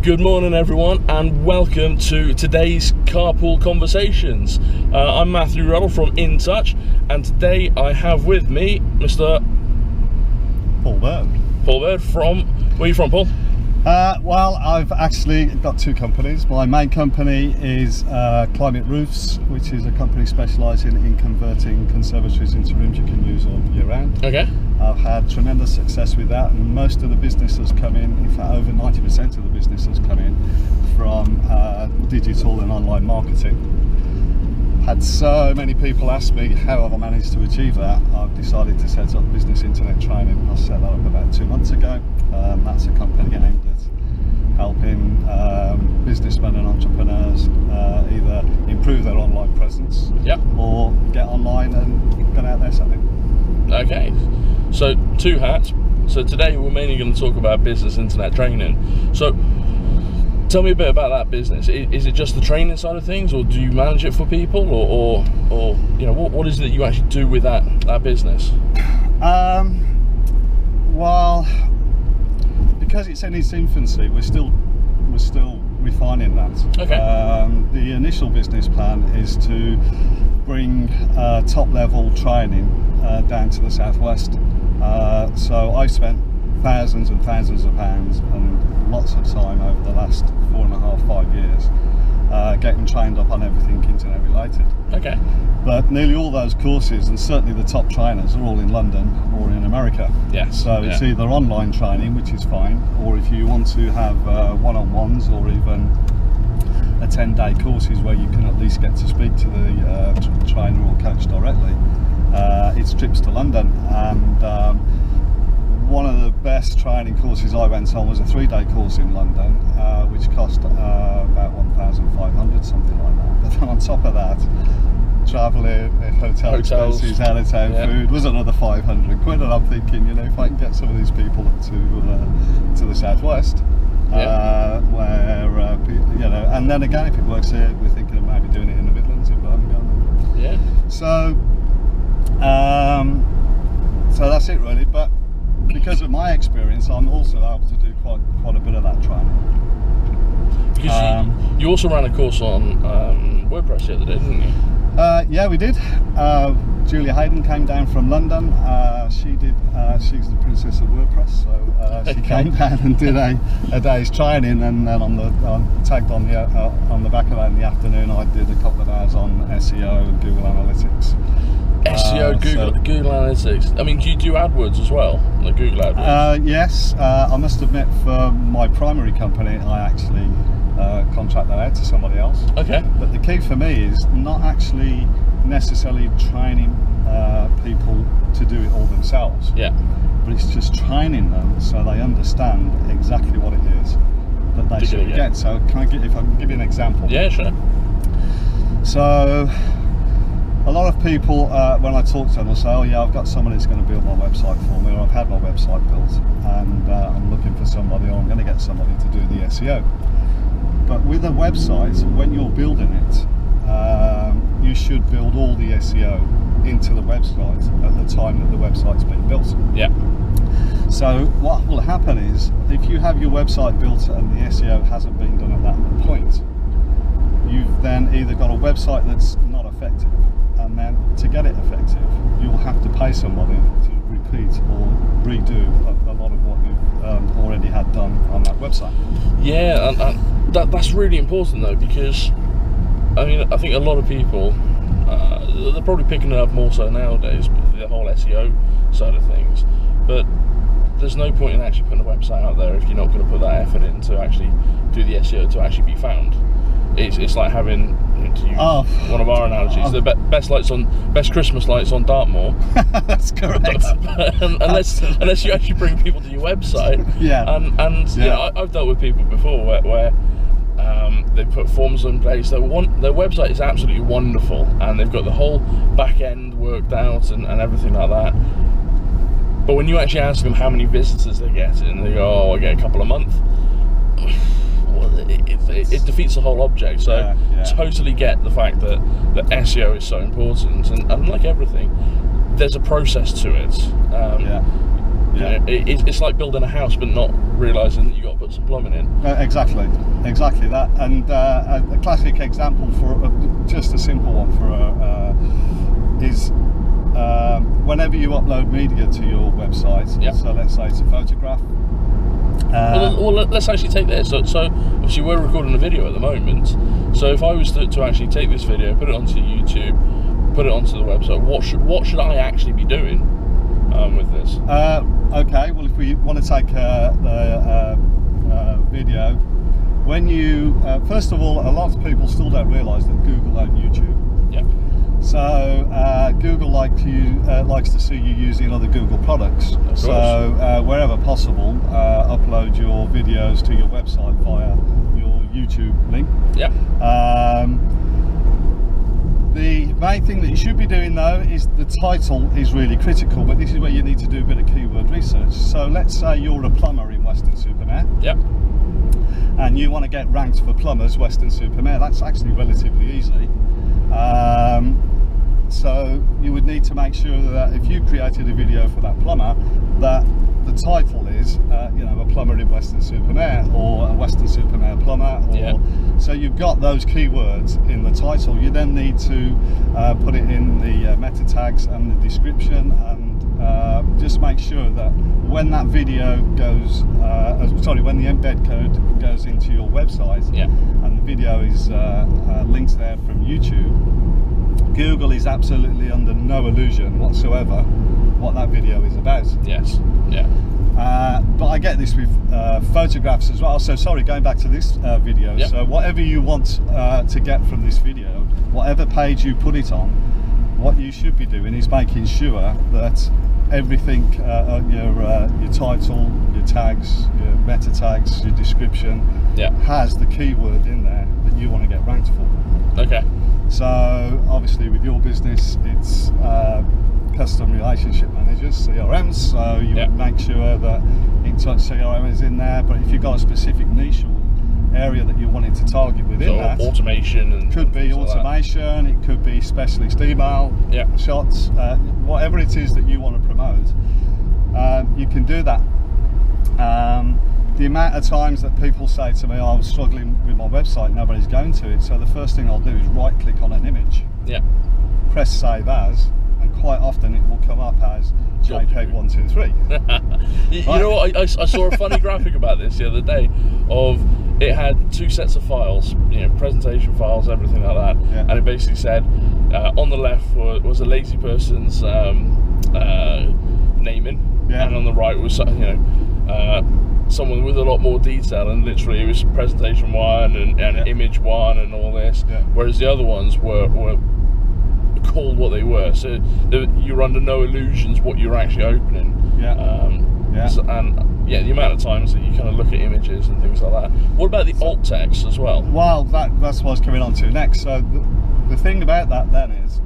Good morning everyone and welcome to today's Carpool Conversations. I'm Matthew Ruddle from In Touch, and today I have with me Mr. Paul Bird. Paul Bird from, where are you from, Paul? Well, I've actually got two companies. My main company is Climate Roofs, which is a company specialising in converting conservatories into rooms you can use all year round. Okay. I've had tremendous success with that, and most of the business has come in fact over 90% of the business has come in from digital and online marketing. Had so many people ask me how have I managed to achieve that. I've decided to set up business internet training. I set that up about 2 months ago. That's a company aimed at helping businessmen and entrepreneurs either improve their online presence, or get online and get out there selling. Okay, so two hats. So today we're mainly going to talk about business internet training. So tell me a bit about that business. Is it just the training side of things, or do you manage it for people, or you know, what is it that you actually do with that business? Well, because it's in its infancy, we're still refining that. Okay. The initial business plan is to bring top level training down to the southwest. So I spent thousands and thousands of pounds and lots of time over the last 4.5-5 years getting trained up on everything internet related. Okay. But nearly all those courses, and certainly the top trainers, are all in London or in America. Yeah. So it's either online training, which is fine, or if you want to have one-on-ones or even a 10-day courses where you can at least get to speak to the trainer or coach directly, it's trips to London. And one of the best training courses I went on was a 3-day course in London, which cost about 1,500, something like that. But then on top of that, travelling, hotel expenses, out of town food was another 500 quid. And I'm thinking, you know, if I can get some of these people up to the southwest, where you know, and then again, if it works here, we're thinking of maybe doing it in the Midlands, in Birmingham. Yeah. So that's it really. But because of my experience, I'm also able to do quite a bit of that training. Because you also ran a course on WordPress the other day, didn't you? Yeah, we did. Julia Hayden came down from London. She's the princess of WordPress, so she came down and did a day's training, and then tagged on the back of that in the afternoon, I did a couple of hours on SEO and Google Analytics. Google Analytics. I mean, do you do AdWords as well, like Google AdWords? Yes. I must admit, for my primary company, I actually contract that out to somebody else. Okay. But the key for me is not actually necessarily training people to do it all themselves. Yeah. But it's just training them so they understand exactly what it is that they should get. So if I can give you an example. Yeah, sure. So a lot of people, when I talk to them, will say, oh yeah, I've got someone who's going to build my website for me, or I've had my website built, and I'm looking for somebody, or I'm going to get somebody to do the SEO. But with a website, when you're building it, you should build all the SEO into the website at the time that the website's been built. Yeah. So what will happen is, if you have your website built and the SEO hasn't been done at that point, you've then either got a website that's not effective, and then to get it effective, you'll have to pay somebody to repeat or redo a lot of what you've already had done on that website. Yeah, and that's really important though, because I mean, I think a lot of people they're probably picking it up more so nowadays, the whole SEO side of things. But there's no point in actually putting a website out there if you're not going to put that effort in to actually do the SEO to actually be found. It's like having, to use one of our analogies, the best Christmas lights on Dartmoor. That's correct. unless you actually bring people to your website. Yeah. And you know, I've dealt with people before where they put forms in place. Their website is absolutely wonderful, and they've got the whole back end worked out and everything like that. But when you actually ask them how many visitors they get, and they go, oh, I get a couple a month. It defeats the whole object. So totally get the fact that SEO is so important, and like everything, there's a process to it. Yeah. It's like building a house but not realising that you got to put some plumbing in. Exactly that. And a classic example for just a simple one for is whenever you upload media to your website. Yep. So let's say it's a photograph. Well, let's actually take this. So obviously we're recording a video at the moment. So if I was to actually take this video, put it onto YouTube, put it onto the website, what should I actually be doing with this? Okay. Well, if we want to take the video, when you first of all, a lot of people still don't realise that Google owns YouTube. Yeah. So Google likes to see you using other Google products. So wherever possible, upload your videos to your website via your YouTube link. Yeah. The main thing that you should be doing though is the title is really critical, but this is where you need to do a bit of keyword research. So let's say you're a plumber in Weston-super-Mare. Yep. And you want to get ranked for plumbers Weston-super-Mare. That's actually relatively easy. So you would need to make sure that if you created a video for that plumber, that the title is a plumber in Weston-super-Mare, or a Weston-super-Mare plumber, or yeah. So you've got those keywords in the title. You then need to put it in the meta tags and the description, and just make sure that when that video goes when the embed code goes into your website, yeah. and the video is linked there from YouTube, Google is absolutely under no illusion whatsoever what that video is about. Yes. Yeah. But I get this with photographs as well. So sorry, going back to this video. Yep. So whatever you want to get from this video, whatever page you put it on, what you should be doing is making sure that everything, your title, your tags, your meta tags, your description, yeah. has the keyword in there that you want to get ranked for. Okay. So obviously with your business, it's custom relationship managers, CRMs, so you yep. would make sure that InTouch CRM is in there, but if you've got a specific niche or area that you wanted to target within so that, automation and could be automation, it could be specialist email, yeah. shots, whatever it is that you want to promote, you can do that. The amount of times that people say to me, I'm struggling with my website, nobody's going to it, so the first thing I'll do is right click on an image, yeah. press save as, and quite often it will come up as JPEG 123. You know what, I saw a funny graphic about this the other day, of it had two sets of files, presentation files, everything like that, yeah. and it basically said on the left was a lazy person's naming, yeah. and on the right was someone with a lot more detail, and literally it was presentation one and yeah. image one and all this, yeah. whereas the other ones were called what they were, so you're under no illusions what you're actually opening. Yeah. Yeah. And yeah, the amount of times that you kind of look at images and things like that. What about the alt text as well? Well, that's what I was coming on to next. So the thing about that then is,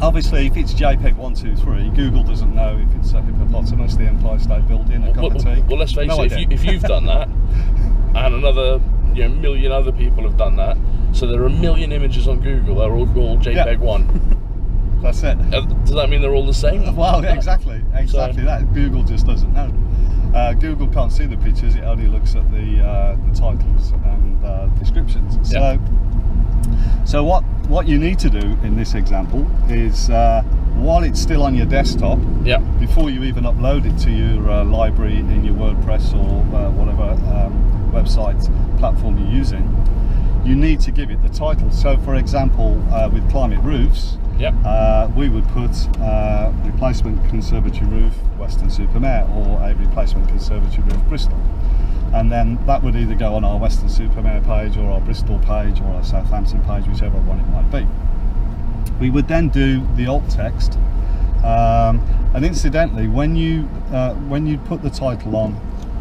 obviously if it's JPEG 123, Google doesn't know if it's a hippopotamus, the Empire State Building, a cup of tea. Well, let's face it, if you've done that, and another million other people have done that, so there are a million images on Google that are all called JPEG 1. That's it. Does that mean they're all the same? Well, exactly so, that. Google just doesn't know. Google can't see the pictures, it only looks at the titles and descriptions. Yeah. So what you need to do in this example is, while it's still on your desktop, yeah. before you even upload it to your library in your WordPress or whatever website platform you're using, you need to give it the title. So for example, with climate roofs, yep. We would put replacement conservatory roof Weston-super-Mare, or a replacement conservatory roof Bristol, and then that would either go on our Weston-super-Mare page or our Bristol page or our Southampton page, whichever one it might be. We would then do the alt text, and incidentally, when you put the title on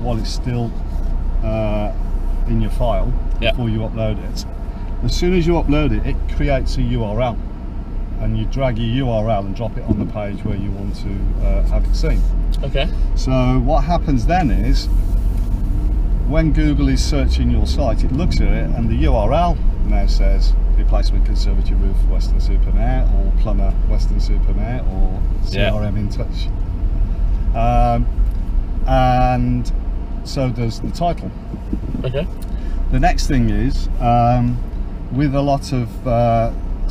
while it's still in your file, yep. before you upload it, as soon as you upload it, it creates a URL, and you drag your URL and drop it on the page where you want to have it seen. Okay. So what happens then is, when Google is searching your site, it looks at it and the URL now says replacement conservatory roof Weston-super-Mare, or plumber Weston-super-Mare, or CRM InTouch. and so does the title. Okay. The next thing is, with a lot of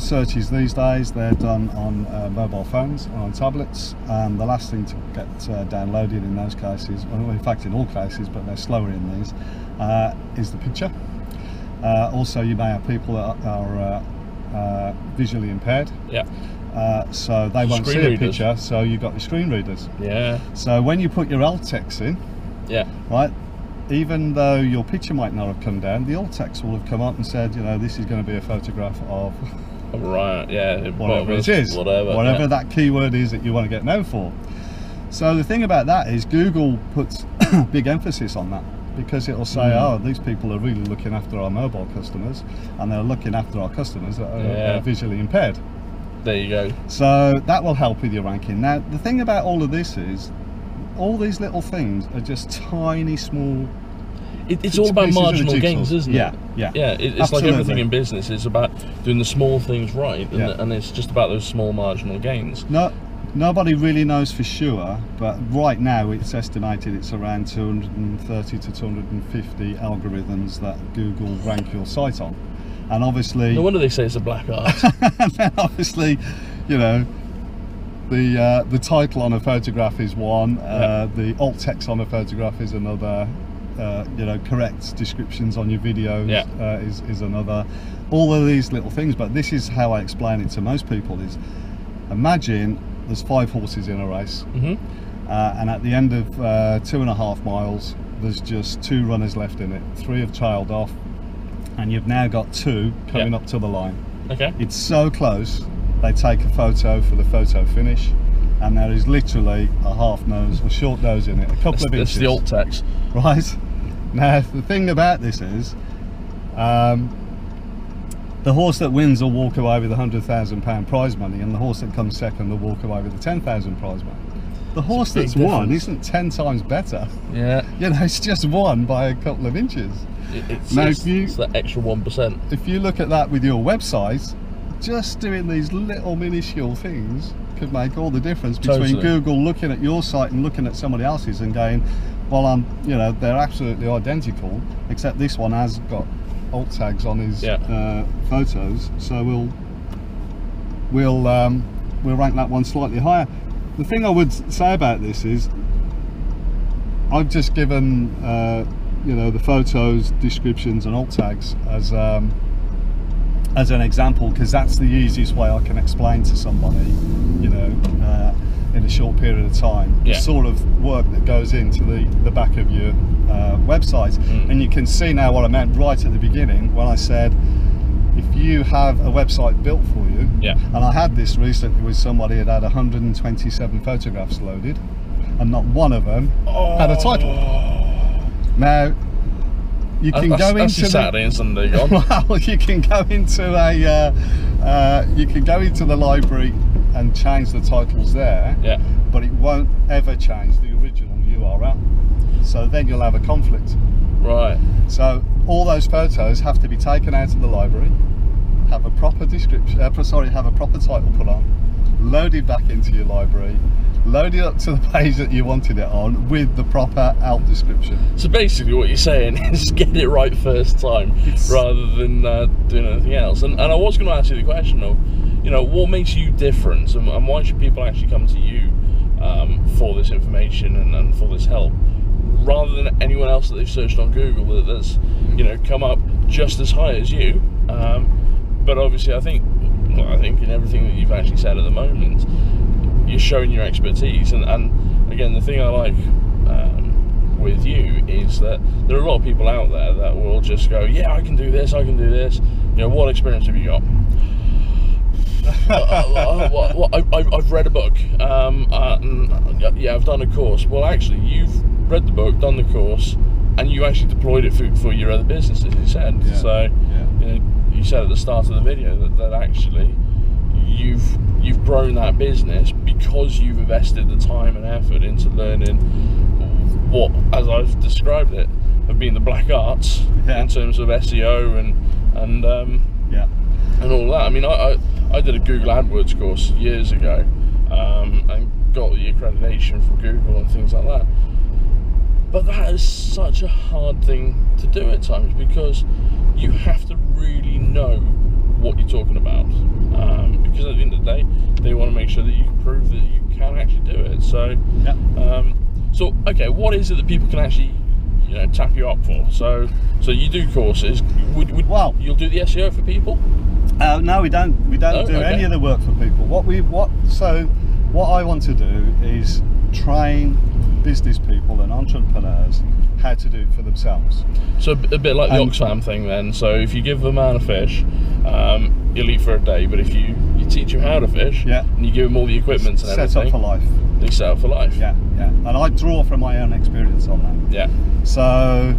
searches these days, they're done on mobile phones and on tablets, and the last thing to get downloaded in those cases, well, in fact in all cases, but they're slower in these, is the picture. Also, you may have people that are visually impaired. Yeah. So they won't see a picture, so you've got your screen readers. Yeah. So when you put your alt text in, yeah, right, even though your picture might not have come down, the alt text will have come up and said, you know, this is going to be a photograph of right, yeah, whatever it is, whatever that keyword is that you want to get known for. So the thing about that is Google puts big emphasis on that, because it'll say, oh, these people are really looking after our mobile customers, and they're looking after our customers that are visually impaired. There you go. So that will help with your ranking. Now, the thing about all of this is, all these little things are just tiny, small. It's all about marginal gains, isn't it? Yeah. It's like everything in business. It's about doing the small things right, and it's just about those small marginal gains. No, nobody really knows for sure, but right now it's estimated it's around 230 to 250 algorithms that Google rank your site on, and obviously. No wonder they say it's a black art. And then obviously, you know, the title on a photograph is one, the alt text on a photograph is another. You know, correct descriptions on your videos is another. All of these little things, but this is how I explain it to most people: is imagine there's 5 horses in a race, and at the end of 2.5 miles, there's just 2 runners left in it. 3 have trailed off, and you've now got 2 coming up to the line. Okay. It's so close. They take a photo for the photo finish, and there is literally a half nose or short nose in it, a couple of inches. That's the alt text. Right. Now, the thing about this is, the horse that wins will walk away with £100,000 prize money, and the horse that comes second will walk away with the £10,000 prize money. The horse that's won isn't 10 times better. Yeah. You know, it's just won by a couple of inches. It's that extra 1%. If you look at that with your website, just doing these little minuscule things could make all the difference between Google looking at your site and looking at somebody else's and going, well, you know, they're absolutely identical, except this one has got alt tags on his photos, so we'll rank that one slightly higher. The thing I would say about this is, I've just given you know, the photos, descriptions, and alt tags as an example, because that's the easiest way I can explain to somebody, you know, in a short period of time, the sort of work that goes into the back of your website. And you can see now what I meant right at the beginning when I said, if you have a website built for you, and I had this recently with somebody that had 127 photographs loaded, and not one of them had a title. Now, you can go into Saturday and Sunday gone. Well, you can go into the library and change the titles there. But it won't ever change the original URL. So then you'll have a conflict. Right. So all those photos have to be taken out of the library, have a proper description. Have a proper title put on, loaded back into your library, load it up to the page that you wanted it on with the proper alt description. So basically what you're saying is get it right first time rather than doing anything else. And I was going to ask you the question of, you know, what makes you different, and why should people actually come to you for this information and for this help, rather than anyone else that they've searched on Google that's, you know, come up just as high as you. But obviously I think in everything that you've actually said at the moment, you're showing your expertise, and again, the thing I like with you is that there are a lot of people out there that will just go, yeah, I can do this, you know, what experience have you got? I've read a book, yeah, I've done a course. Well, actually, you've read the book, done the course, and you actually deployed it for your other businesses, you said. So you know, you said at the start of the video that actually you've grown that business because you've invested the time and effort into learning what, as I've described it, have been the black arts in terms of SEO and all that. I mean, I did a Google AdWords course years ago and got the accreditation from Google and things like that. But that is such a hard thing to do at times, because you have to really know what you're talking about. Because at the end of the day, they want to make sure that you can prove that you can actually do it. So, so okay, what is it that people can actually, you know, tap you up for? So you do courses. Well, you'll do the SEO for people? No, we don't. We don't do any of the work for people. What I want to do is train business people and entrepreneurs how to do it for themselves. So a bit like the Oxfam thing then. So if you give a man a fish, he'll eat for a day. But if you teach him how to fish, and you give him all the equipment and everything, set up for life. He's set up for life. Yeah. And I draw from my own experience on that. Yeah. So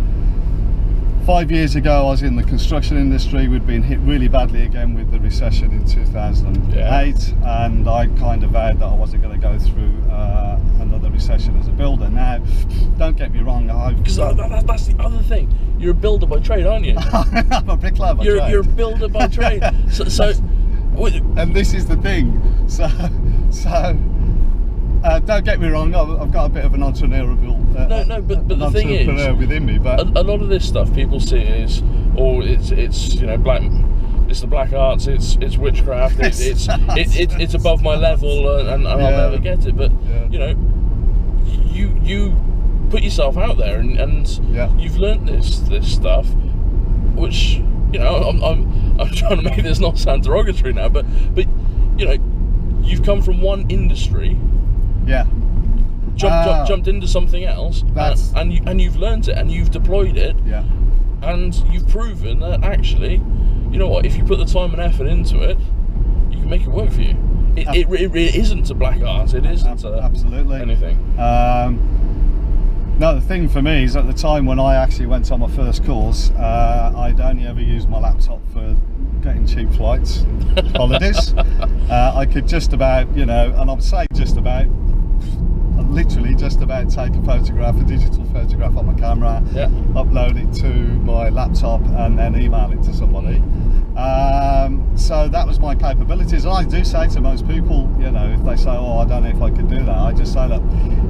5 years ago, I was in the construction industry. We'd been hit really badly again with the recession in 2008, and I kind of vowed that I wasn't going to go through another recession as a builder. Now, don't get me wrong, because that's the other thing. You're a builder by trade, aren't you? I'm a bricklayer by trade. You're a builder by trade. So and this is the thing. So don't get me wrong. I've got a bit of an entrepreneurial. But the thing is, within me, but a lot of this stuff people see is, it's you know, black. It's the black arts. It's witchcraft. It's above my level, and I'll never get it. But you know, you put yourself out there, and you've learnt this stuff, which, you know, I'm trying to make this not sound derogatory now, but you know, you've come from one industry. Jumped into something else, and you've learned it, and you've deployed it, and you've proven that actually, you know what, if you put the time and effort into it, you can make it work for you. It really isn't a black art. It isn't absolutely anything. No, the thing for me is, at the time when I actually went on my first course, I'd only ever used my laptop for getting cheap flights, holidays. I could just about, you know, and I'd say just about, literally just about take a photograph, a digital photograph on my camera, upload it to my laptop, and then email it to somebody. So that was my capabilities. And I do say to most people, you know, if they say, oh, I don't know if I could do that, I just say, look,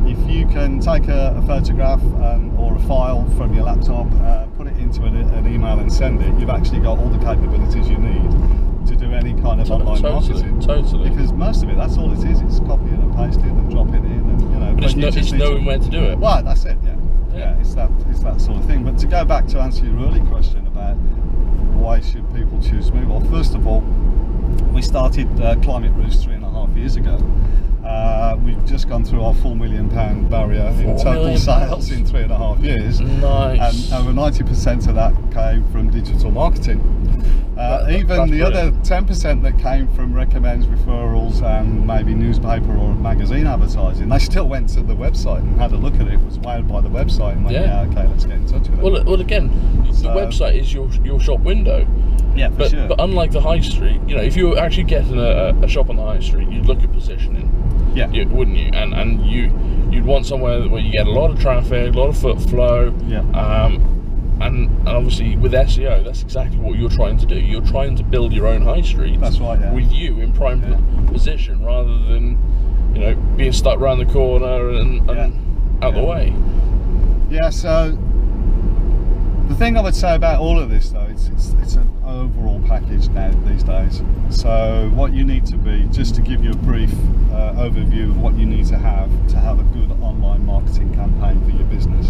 if you can take a photograph or a file from your laptop, put it into an email and send it, you've actually got all the capabilities you need to do any kind of online marketing. Totally. Because most of it, that's all it is. It's copying and pasting and dropping in, and, you know. But it's knowing where to do it. Well, that's it. Yeah. It's that sort of thing. But to go back to answer your early question about why should people choose me? Well, first of all, we started Climate Roost 3.5 years ago. We've just gone through our £4 million barrier in total sales in 3.5 years. Nice. And over 90% of that came from digital marketing. Even the other 10% that came from recommends, referrals, and maybe newspaper or magazine advertising, they still went to the website and had a look at it, was wowed by the website, and went, okay, let's get in touch with it. Well, again, the website is your shop window. Yeah, for sure. But unlike the high street, you know, if you were actually getting a shop on the high street, you'd look at positioning. Yeah. Wouldn't you? And you'd want somewhere where you get a lot of traffic, a lot of foot flow. Yeah. And obviously with SEO, that's exactly what you're trying to do. You're trying to build your own high street. That's right. Yeah. With you in prime position, rather than, you know, being stuck around the corner and out the way. Yeah. So the thing I would say about all of this, though, it's an overall package now these days. So what you need to be, just to give you a brief overview of what you need to have a good online marketing campaign for your business.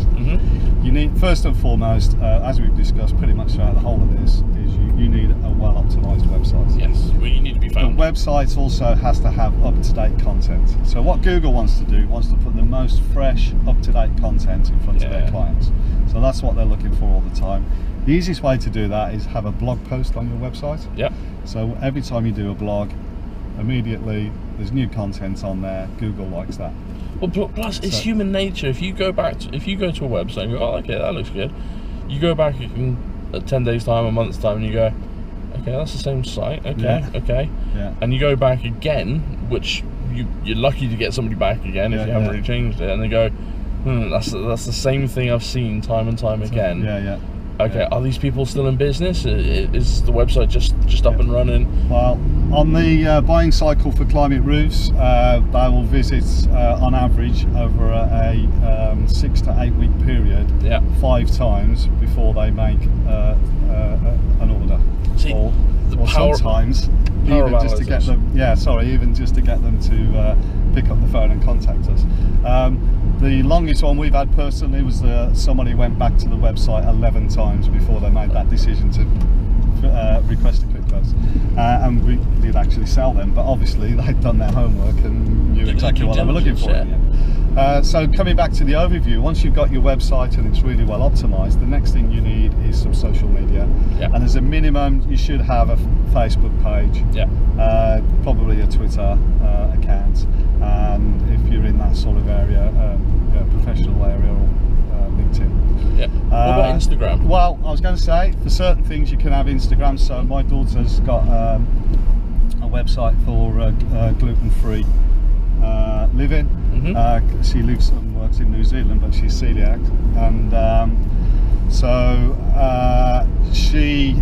You need, first and foremost, as we've discussed pretty much throughout the whole of this, is you need a well-optimized website. Yes, well, you need to be found. The website also has to have up-to-date content. So what Google wants to do, wants to put the most fresh, up-to-date content in front of their clients. So that's what they're looking for all the time. The easiest way to do that is have a blog post on your website. Yeah. So every time you do a blog, immediately there's new content on there. Google likes that. Well, plus it's human nature. If you go to a website and go, oh, okay, that looks good, you go back in 10 days time, a month's time, and you go, okay, that's the same site. Okay. Yeah. And you go back again, which you're lucky to get somebody back again if you haven't really changed it, and they go, that's the same thing I've seen time and time again. Okay, are these people still in business? Is the website just up and running? Well, On the buying cycle for climate roofs, they will visit on average over a 6 to 8 week period, 5 times before they make an order. See, or power, sometimes even just to get them, even just to get them to pick up the phone and contact us. The longest one we've had personally was someone who went back to the website 11 times before they made that decision to request a quick post, and we did actually sell them, but obviously they'd done their homework and knew exactly what they were looking for. So coming back to the overview, once you've got your website and it's really well optimized, the next thing you need is some social media, and as a minimum you should have a Facebook page, probably a Twitter account, and if you're in that sort of area, professional area, or LinkedIn. What about Instagram? Well, I was going to say, for certain things you can have Instagram. So my daughter's got a website for gluten-free living. She lives and works in New Zealand, but she's celiac, and so she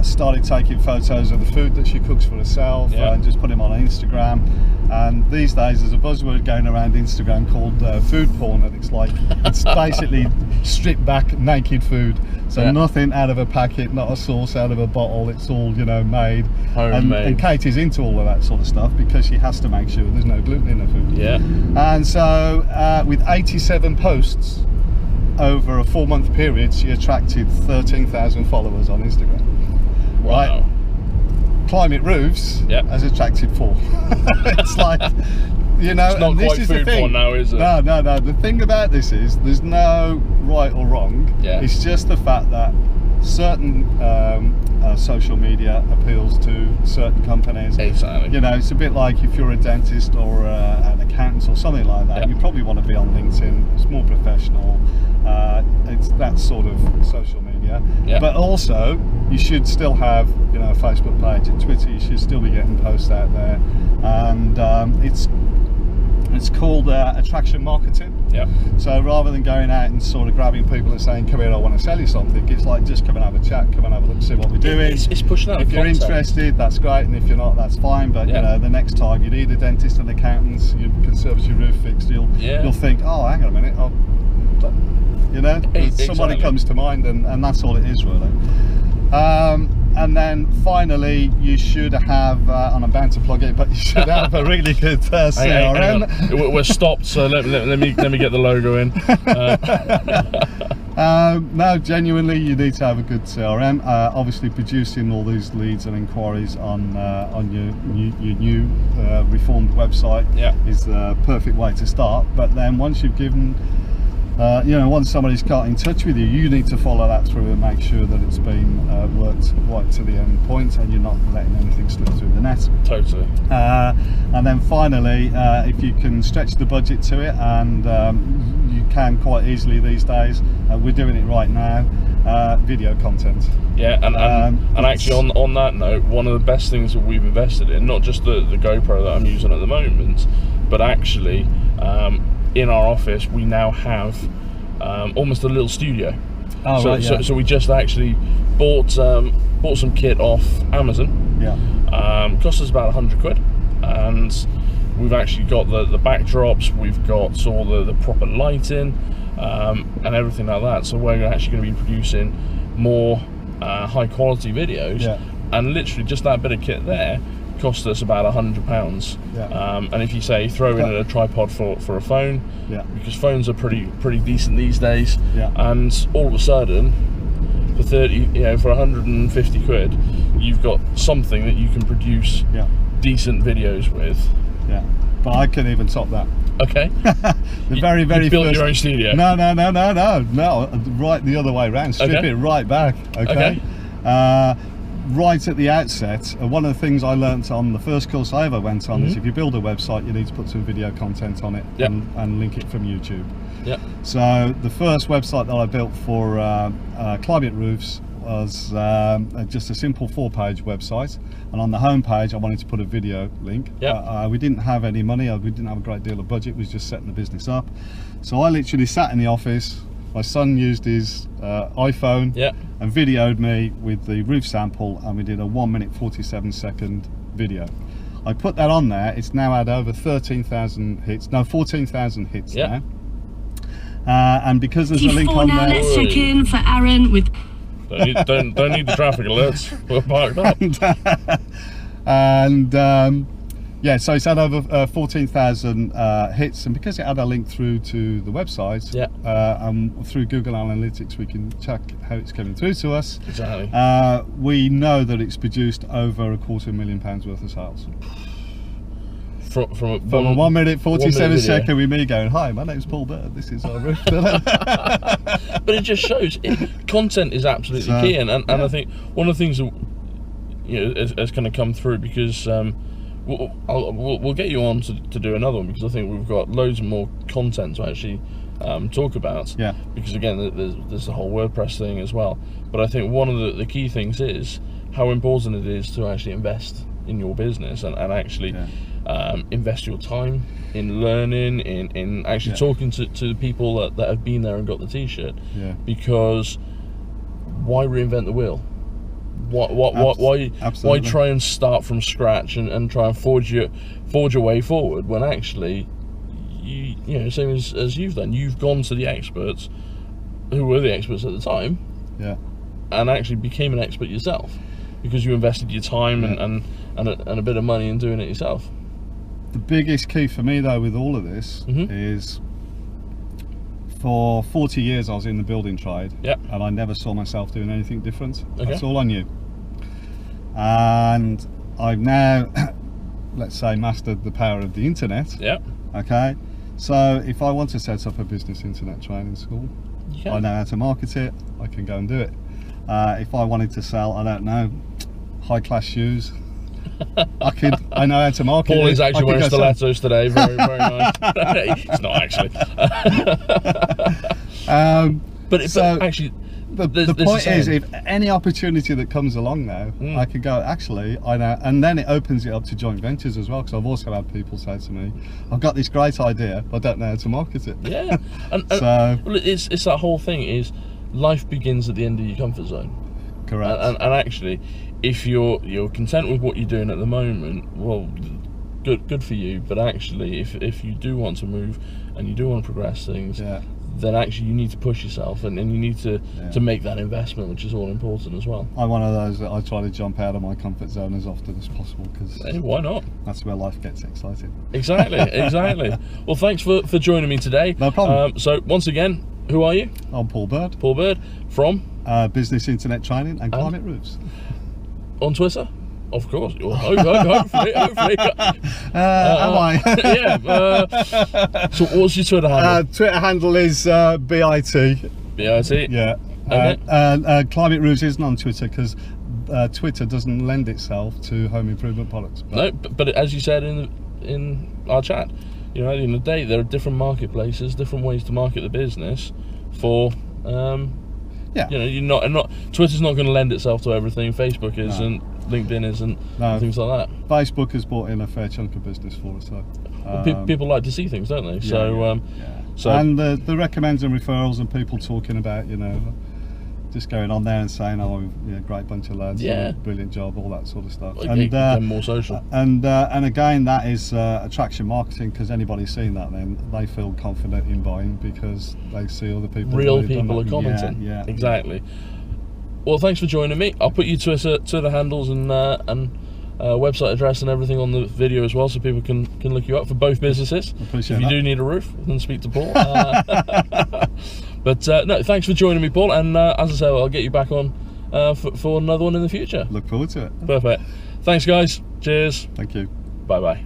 started taking photos of the food that she cooks for herself and just put them on Instagram. And these days there's a buzzword going around Instagram called food porn, and it's basically stripped back naked food, so nothing out of a packet, not a sauce out of a bottle, it's all, you know, made homemade. And Kate is into all of that sort of stuff because she has to make sure there's no gluten in her food. And so with 87 posts over a 4-month period, she attracted 13,000 followers on Instagram. Wow. Right? Climate roofs has attracted 4. It's like, you know, it's not and this quite is food the thing. Porn now, is it? No. The thing about this is there's no right or wrong. It's just the fact that certain social media appeals to certain companies. Exactly. You know, it's a bit like if you're a dentist or an accountant or something like that. You probably want to be on LinkedIn. It's more professional. It's that sort of social media. But also, you should still have, you know, a Facebook page and Twitter. You should still be getting posts out there, and it's called attraction marketing. So rather than going out and sort of grabbing people and saying, "Come here, I want to sell you something," it's like, just come and have a chat, come and have a look, see what we're doing. It's pushing out. If you're interested, that's great, and if you're not, that's fine. But you know, the next time you need a dentist and accountants, you can service your roof fixed, you'll think, "Oh, hang on a minute, you know, somebody comes to mind," and that's all it is really. And then finally, you should have, and I'm bound to plug it, but you should have a really good CRM. Hang on. We're stopped, so let me get the logo in. No, genuinely, you need to have a good CRM. Obviously, producing all these leads and inquiries on your new reformed website is the perfect way to start. But then once you've given you know, once somebody's got in touch with you, you need to follow that through and make sure that it's been worked right to the end point, and you're not letting anything slip through the net. Totally. And then finally, if you can stretch the budget to it, and you can quite easily these days, we're doing it right now, video content. And actually on that note, one of the best things that we've invested in, not just the GoPro that I'm using at the moment, but actually in our office we now have almost a little studio. So we just actually bought some kit off Amazon. Cost us about 100 quid, and we've actually got the backdrops, we've got all the proper lighting, and everything like that. So we're actually going to be producing more high quality videos, and literally just that bit of kit there cost us about £100. And if you say throw in a tripod for a phone, because phones are pretty decent these days, and all of a sudden for 150 quid you've got something that you can produce decent videos with. But I can even top that. Okay. The very you built first... your own studio? No, right the other way around. Strip it right back. Okay. Right at the outset, one of the things I learnt on the first course I ever went on is if you build a website, you need to put some video content on it and link it from YouTube. So the first website that I built for climate roofs was just a simple 4-page website, and on the home page I wanted to put a video link. We didn't have any money, we didn't have a great deal of budget, we was just setting the business up. So I literally sat in the office, my son used his iPhone and videoed me with the roof sample, and we did a 1 minute 47 second video. I put that on there. It's now had over 13,000 hits. No, 14,000 hits now. And because there's a link on now, there. let's check in for Aaron with. Don't need the traffic alerts. We're parked up. Yeah, so it's had over 14,000 hits, and because it had a link through to the website, through Google Analytics, we can check how it's coming through to us. Exactly. We know that it's produced over £250,000 worth of sales. From a 1 minute 47 second with me going, "Hi, my name's Paul Bird. This is our roof." But it just shows content is absolutely key, and I think one of the things that has kind of come through, because we'll get you on to do another one, because I think we've got loads more content to actually talk about. Yeah. Because again, there's the whole WordPress thing as well. But I think one of the key things is how important it is to actually invest in your business and actually invest your time in learning, in actually talking to people that have been there and got the t-shirt. Yeah. Because why reinvent the wheel? Why try and start from scratch and try and forge your way forward when actually you know, same as you've done, you've gone to the experts who were the experts at the time, and actually became an expert yourself because you invested your time and a bit of money in doing it yourself. The biggest key for me though with all of this is, for 40 years I was in the building trade, and I never saw myself doing anything different. That's all I knew. And I've now, let's say, mastered the power of the internet. Okay, so if I want to set up a business internet training school, I know how to market it, I can go and do it. If I wanted to sell, I don't know, high-class shoes, I know how to market. Paul is actually wearing stilettos today. Very, very nice. It's not actually. But actually, the point is, if any opportunity that comes along now, I could go, actually, I know, and then it opens it up to joint ventures as well. Because I've also had people say to me, "I've got this great idea, but I don't know how to market it." Yeah, so well, it's that whole thing is, life begins at the end of your comfort zone. Correct. And actually, if you're content with what you're doing at the moment, well, good for you. But actually, if you do want to move and you do want to progress things, then actually you need to push yourself and you need to make that investment, which is all important as well. I'm one of those that I try to jump out of my comfort zone as often as possible, because why not? That's where life gets exciting. Exactly, exactly. Well, thanks for joining me today. No problem. So once again, who are you? I'm Paul Bird. Paul Bird from Business Internet Training and Climate Roofs. On Twitter? Of course. Hopefully. Am I? So what's your Twitter handle? Twitter handle is BIT. BIT? Yeah. Okay. Climate Roofs isn't on Twitter because Twitter doesn't lend itself to home improvement products. No, but as you said in our chat, you know, at the end of the day, there are different marketplaces, different ways to market the business for... you know, Twitter's not going to lend itself to everything. Facebook isn't, LinkedIn isn't, things like that. Facebook has brought in a fair chunk of business for us, so people like to see things, don't they? And the recommends and referrals and people talking about, you know, just going on there and saying, "Oh, great bunch of lads, brilliant job," all that sort of stuff. And more social. And again, that is attraction marketing, because anybody seeing that, then they feel confident in buying because they see other people. Real people are commenting. Yeah, exactly. Well, thanks for joining me. I'll put your Twitter handles and website address and everything on the video as well, so people can look you up for both businesses. Appreciate if you do need a roof, then speak to Paul. But no, thanks for joining me, Paul, and as I said, I'll get you back on for another one in the future. Look forward to it. Perfect. Thanks, guys. Cheers. Thank you. Bye-bye.